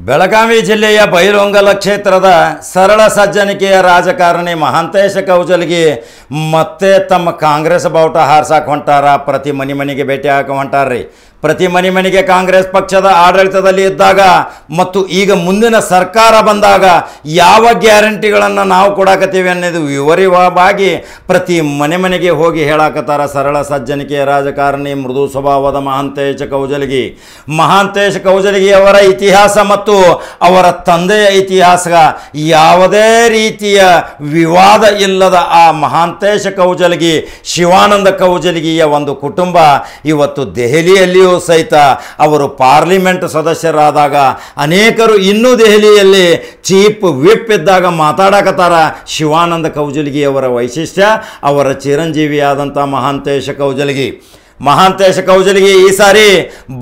ಬೆಳಗಾವಿ ಜಿಲ್ಲೆಯ ಬೈಲಹೊಂಗಲ ಕ್ಷೇತ್ರದ ಸರಳ ಸಜ್ಜನಿಕೆಯ ರಾಜಕಾರಣಿ ಮಹಾಂತೇಶ ಕೌಜಲಗಿ ಮತ್ತೆ ತಮ್ಮ ಕಾಂಗ್ರೆಸ್ ಬಾವುಟ ಹಾರಿಸಕ್ಕೆ ಹೊಂಟಾರ. ಪ್ರತಿ ಮನೆಗೆ ಭೇಟಿ ಹಾಕ ಹೊಂಟಾರ್ರಿ. ಪ್ರತಿ ಮನೆಗೆ ಕಾಂಗ್ರೆಸ್ ಪಕ್ಷದ ಆಡಳಿತದಲ್ಲಿ ಇದ್ದಾಗ ಮತ್ತು ಈಗ ಮುಂದಿನ ಸರ್ಕಾರ ಬಂದಾಗ ಯಾವ ಗ್ಯಾರಂಟಿಗಳನ್ನು ನಾವು ಕೊಡಾಕತ್ತೀವಿ ಅನ್ನೋದು ವಿವರವಾಗಿ ಪ್ರತಿ ಮನೆಗೆ ಹೋಗಿ ಹೇಳಾಕತ್ತಾರ. ಸರಳ ಸಜ್ಜನಿಕೆಯ ರಾಜಕಾರಣಿ ಮೃದು ಸ್ವಭಾವದ ಮಹಾಂತೇಶ ಕೌಜಲಗಿ. ಮಹಾಂತೇಶ ಕೌಜಲಗಿ ಅವರ ಇತಿಹಾಸ ಮತ್ತು ಅವರ ತಂದೆಯ ಇತಿಹಾಸ ಯಾವುದೇ ರೀತಿಯ ವಿವಾದ ಇಲ್ಲದ ಆ ಮಹಾಂತೇಶ ಕೌಜಲಗಿ ಶಿವಾನಂದ ಕೌಜಲಗಿಯ ಒಂದು ಕುಟುಂಬ ಇವತ್ತು ದೆಹಲಿಯಲ್ಲಿಯೂ ಸಹಿತ ಅವರು ಪಾರ್ಲಿಮೆಂಟ್ ಸದಸ್ಯರಾದಾಗ ಅನೇಕರು ಇನ್ನೂ ದೆಹಲಿಯಲ್ಲಿ ಚೀಫ್ ವಿಪ್ ಇದ್ದಾಗ ಮಾತಾಡಕತ್ತಾರ. ಶಿವಾನಂದ ಕೌಜಲಗಿ ಅವರ ವೈಶಿಷ್ಟ್ಯ ಅವರ ಚಿರಂಜೀವಿಯಾದಂಥ ಮಹಾಂತೇಶ ಕೌಜಲಗಿ. ಮಹಾಂತೇಶ ಕೌಜಲಗಿ ಈ ಸಾರಿ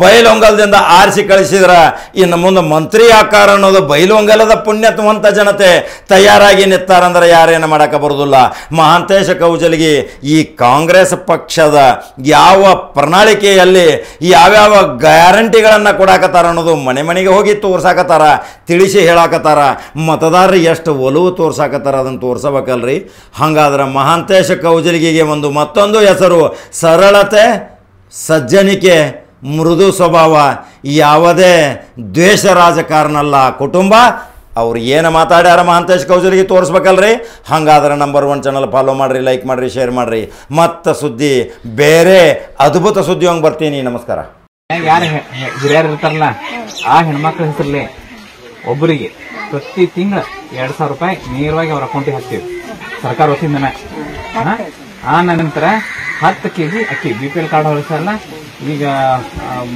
ಬೈಲಹೊಂಗಲದಿಂದ ಆರಿಸಿ ಕಳಿಸಿದ್ರ ಇನ್ನು ಮುಂದೆ ಮಂತ್ರಿ ಆಕಾರ ಅನ್ನೋದು ಬೈಲಹೊಂಗಲದ ಪುಣ್ಯವಂತ ಜನತೆ ತಯಾರಾಗಿ ನಿಂತಾರಂದ್ರೆ ಯಾರೇನು ಮಾಡೋಕೆ ಬರೋದಿಲ್ಲ. ಮಹಾಂತೇಶ ಕೌಜಲಗಿ ಈ ಕಾಂಗ್ರೆಸ್ ಪಕ್ಷದ ಯಾವ ಪ್ರಣಾಳಿಕೆಯಲ್ಲಿ ಯಾವ್ಯಾವ ಗ್ಯಾರಂಟಿಗಳನ್ನು ಕೊಡಾಕತ್ತಾರ ಅನ್ನೋದು ಮನೆಗೆ ಹೋಗಿ ತೋರ್ಸಾಕತ್ತಾರ, ತಿಳಿಸಿ ಹೇಳಾಕತ್ತಾರ. ಮತದಾರರಿಗೆ ಎಷ್ಟು ಒಲವು ತೋರ್ಸಾಕತ್ತಾರ ಅದನ್ನು ತೋರ್ಸಬೇಕಲ್ರಿ. ಹಾಗಾದ್ರೆ ಮಹಾಂತೇಶ ಕೌಜಲಗಿಗೆ ಒಂದು ಮತ್ತೊಂದು ಹೆಸರು ಸರಳತೆ, ಸಜ್ಜನಿಕೆ, ಮೃದು ಸ್ವಭಾವ, ಯಾವುದೇ ದ್ವೇಷ ರಾಜಕಾರಣ ಅಲ್ಲ ಕುಟುಂಬ. ಅವ್ರು ಏನು ಮಾತಾಡ್ಯಾರ ಮಹಾಂತೇಶ ಕೌಜಲಗಿ ತೋರಿಸ್ಬೇಕಲ್ರಿ. ಹಾಗಾದ್ರೆ ನಂಬರ್ 1 ಚಾನಲ್ ಫಾಲೋ ಮಾಡಿರಿ, ಲೈಕ್ ಮಾಡಿರಿ, ಶೇರ್ ಮಾಡಿರಿ. ಮತ್ತು ಸುದ್ದಿ ಬೇರೆ ಅದ್ಭುತ ಸುದ್ದಿ ಹಂಗೆ ಬರ್ತೀನಿ. ನಮಸ್ಕಾರ. ಯಾರು ಹಿರಿಯರು ಇರ್ತಾರಲ್ಲ ಆ ಹೆಣ್ಮಕ್ಳ ಹೆಸರಲ್ಲಿ ಒಬ್ಬರಿಗೆ ಪ್ರತಿ ತಿಂಗಳು 2,000 ರೂಪಾಯಿ ನೇರವಾಗಿ ಅವ್ರ ಅಕೌಂಟಿಗೆ ಹಾಕ್ತೀವಿ ಸರ್ಕಾರ ವತಿಯಿಂದ. ಆ ನಂತರ 10 kg ಅಕ್ಕಿ BPL ಕಾರ್ಡ್ ಹೊರಸಲ್ಲ. ಈಗ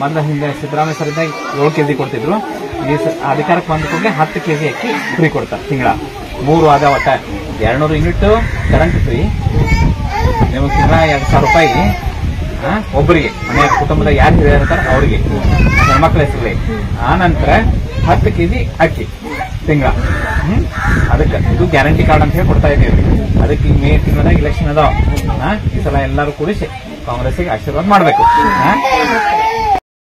ಮೊದಲ ಹಿಂದೆ ಸಿದ್ದರಾಮಯ್ಯ ಸರ್ದಾಗ 7 kg ಕೊಡ್ತಿದ್ರು. ಈ ಅಧಿಕಾರಕ್ಕೆ ಬಂದ ಕೂಡಲೇ 10 kg ಅಕ್ಕಿ ಫ್ರೀ ಕೊಡ್ತಾರೆ ತಿಂಗಳ. 3 ಆದ ಒಟ್ಟ 200 ಯೂನಿಟ್ ಕರೆಂಟ್ ಫ್ರೀ. ನೀವು ತಿಂಗಳ 2,000 ರೂಪಾಯಿ ಒಬ್ಬರಿಗೆ ಮನೆಯ ಕುಟುಂಬದ ಯಾರು ಹಿರಿಯರು ಇರ್ತಾರೆ ಅವರಿಗೆ ಹೆಣ್ಮಕ್ಳ ಹೆಸರಲ್ಲಿ. ಆ ನಂತರ 10 kg ಅಕ್ಕಿ ತಿಂಗಳ. ಅದಕ್ಕೆ ಇದು ಗ್ಯಾರಂಟಿ ಕಾರ್ಡ್ ಅಂತ ಹೇಳಿ ಕೊಡ್ತಾ ಇದ್ದೀವಿ. ಅದಕ್ಕೆ ಈಗ ಮೇ ತಿಂಗಳದಾಗ ಇಲೆಕ್ಷನ್ ಅದಾವ. ಈ ಸಲ ಎಲ್ಲರೂ ಕೂಡಿಸಿ ಕಾಂಗ್ರೆಸ್ಗೆ ಆಶೀರ್ವಾದ ಮಾಡಬೇಕು.